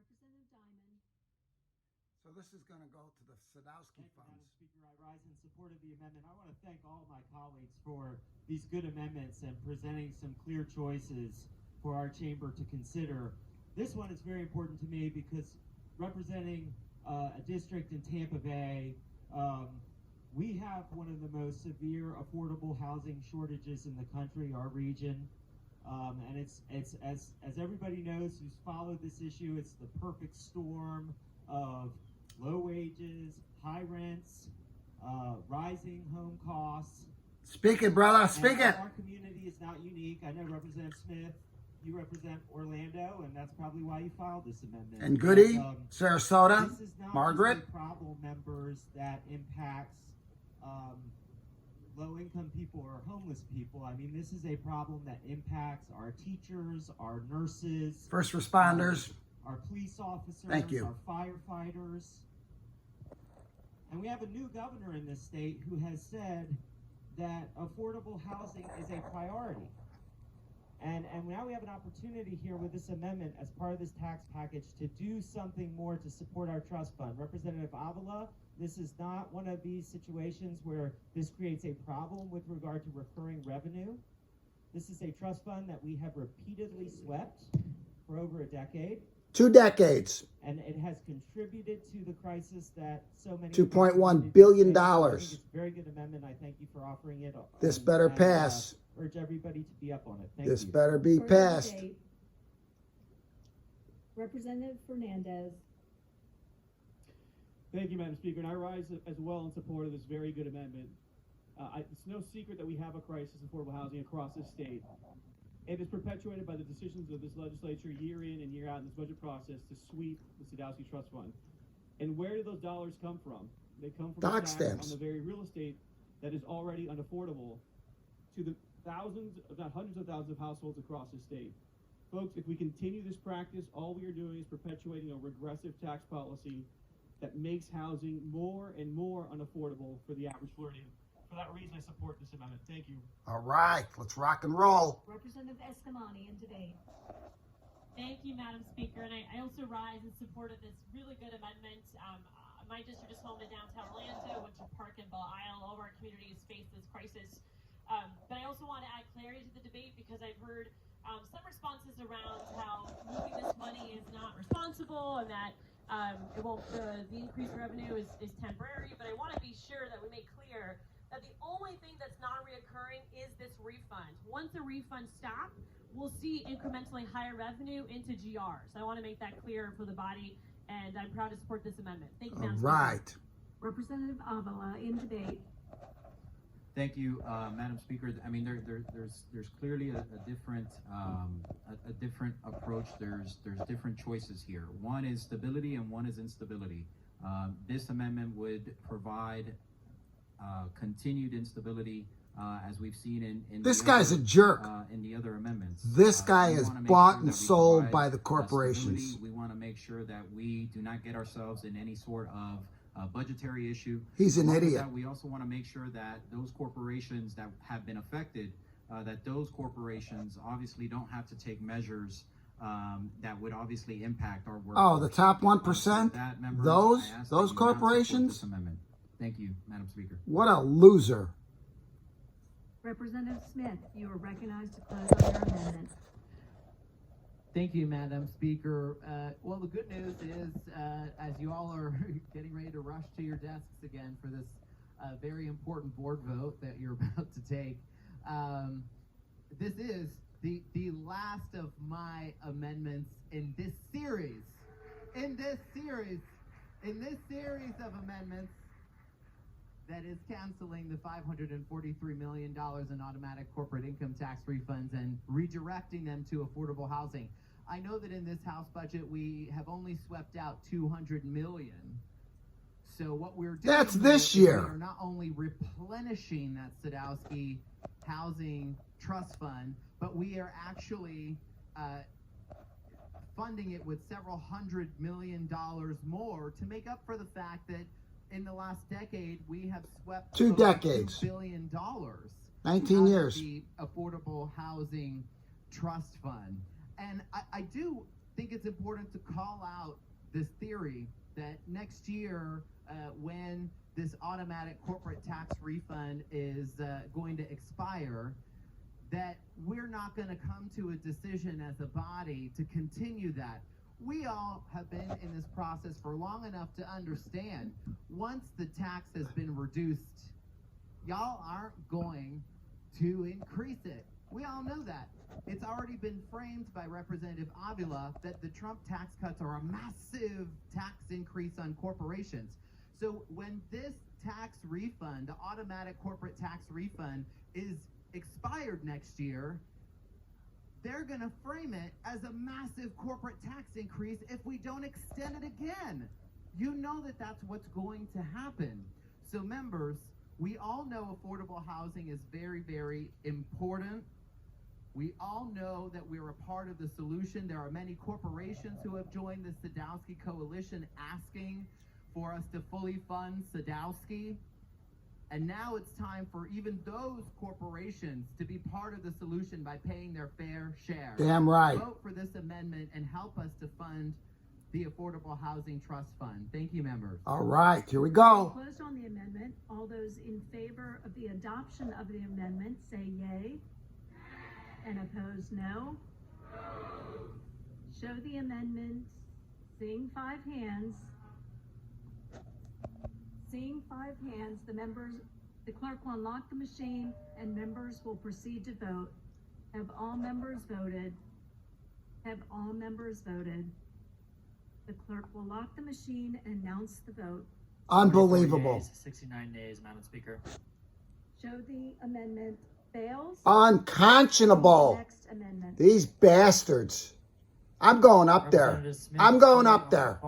Representative Diamond. So this is going to go to the Sadowski Thank you, Madam Funds. Speaker. I rise in support of the amendment. I want to thank all of my colleagues for these good amendments and presenting some clear choices for our chamber to consider. This one is very important to me because representing a district in Tampa Bay, we have one of the most severe affordable housing shortages in the country, our region. And it's as everybody knows who's followed this issue, it's the perfect storm of low wages, high rents, rising home costs. Speak it, brother. Speak it. Our community is not unique. I know Representative Smith, you represent Orlando, and that's probably why you filed this amendment. And Goody, But, Sarasota, this is not Margaret. just a problem, members, that impacts low-income people or homeless people. I mean, this is a problem that impacts our teachers, our nurses, First responders. our police officers, Thank you. our firefighters. And we have a new governor in this state who has said that affordable housing is a priority. And now we have an opportunity here with this amendment as part of this tax package to do something more to support our trust fund. Representative Avila, this is not one of these situations where this creates a problem with regard to recurring revenue. This is a trust fund that we have repeatedly swept for over a decade. 2 decades. And it has contributed to the crisis that so many $2.1 billion. I think it's a very good amendment. I thank you for offering it. This better pass. Urge everybody to be up on it. Thank This you. better be For the passed. debate, Representative Fernandez. Thank you, Madam Speaker, and I rise as well in support of this very good amendment. It's no secret that we have a crisis in affordable housing across this state. It is perpetuated by the decisions of this legislature year in and year out in this budget process to sweep the Sadowski Trust Fund. And where do those dollars come from? They come from Dock the tax stamps. on the very real estate that is already unaffordable to the thousands, if not hundreds of thousands of households across the state. Folks, if we continue this practice, all we are doing is perpetuating a regressive tax policy that makes housing more and more unaffordable for the average Floridian. For that reason, I support this amendment. Thank you. All right, let's rock and roll. Representative Escamani in debate. Thank you, Madam Speaker, and I also rise in support of this really good amendment. My district is home to downtown Orlando, Winter Park, and Belle Isle. All of our communities face this crisis. But I also want to add clarity to the debate because I've heard some responses around how moving this money is not responsible and that it won't. The increased revenue is temporary. But I want to be sure that we make clear that the only thing that's non-reoccurring is this refund. Once the refund stops, we'll see incrementally higher revenue into GRs. I want to make that clear for the body, and I'm proud to support this amendment. Thank you, Madam All right. Representative Avila in debate. Thank you, Madam Speaker. I mean, there's clearly a different approach. There's different choices here. One is stability and one is instability. This amendment would provide continued instability, as we've seen in This the guy's other, a jerk. In the other amendments. This guy We is wanna make bought sure and that we sold provide, by the corporations. stability. We want to make sure that we do not get ourselves in any sort of budgetary issue. He's an Along with idiot. that, we also want to make sure that those corporations that have been affected, that those corporations obviously don't have to take measures that would obviously impact our work. Oh, the top 1%? Those corporations? Amendment. Thank you, Madam Speaker. What a loser. Representative Smith, you are recognized to close on your amendment. Thank you, Madam Speaker. Well, the good news is, as you all are getting ready to rush to your desks again for this very important board vote that you're about to take, this is the last of my amendments in this series. In this series of amendments that is canceling the $543 million in automatic corporate income tax refunds and redirecting them to affordable housing. I know that in this House budget we have only swept out $200 million. So what we're doing That's here this is year. we are not only replenishing that Sadowski Housing Trust Fund, but we are actually funding it with several $100 million more to make up for the fact that in the last decade we have swept 2 over decades. $2 billion 19 out years. of the Affordable Housing Trust Fund. And I do think it's important to call out this theory that next year, when this automatic corporate tax refund is going to expire, that we're not going to come to a decision as a body to continue that. We all have been in this process for long enough to understand once the tax has been reduced, y'all aren't going to increase it. We all know that. It's already been framed by Representative Avila that the Trump tax cuts are a massive tax increase on corporations. So when this tax refund, the automatic corporate tax refund, is expired next year, they're going to frame it as a massive corporate tax increase if we don't extend it again. You know that that's what's going to happen. So members, we all know affordable housing is very, very important. We all know that we're a part of the solution. There are many corporations who have joined the Sadowski Coalition asking for us to fully fund Sadowski. And now it's time for even those corporations to be part of the solution by paying their fair share. Damn right. Vote for this amendment and help us to fund the Affordable Housing Trust Fund. Thank you, members. All right, here we go. Closed on the amendment. All those in favor of the adoption of the amendment say yay. And opposed, no. Show the amendment. Seeing 5 hands. Seeing 5 hands, the clerk will unlock the machine and members will proceed to vote. Have all members voted? Have all members voted? The clerk will lock the machine and announce the vote. Unbelievable. 69 nays, Madam Speaker. Show the amendment fails. Unconscionable. Next amendment. These bastards. I'm going up there. Representative Smith, I'm going fully up there.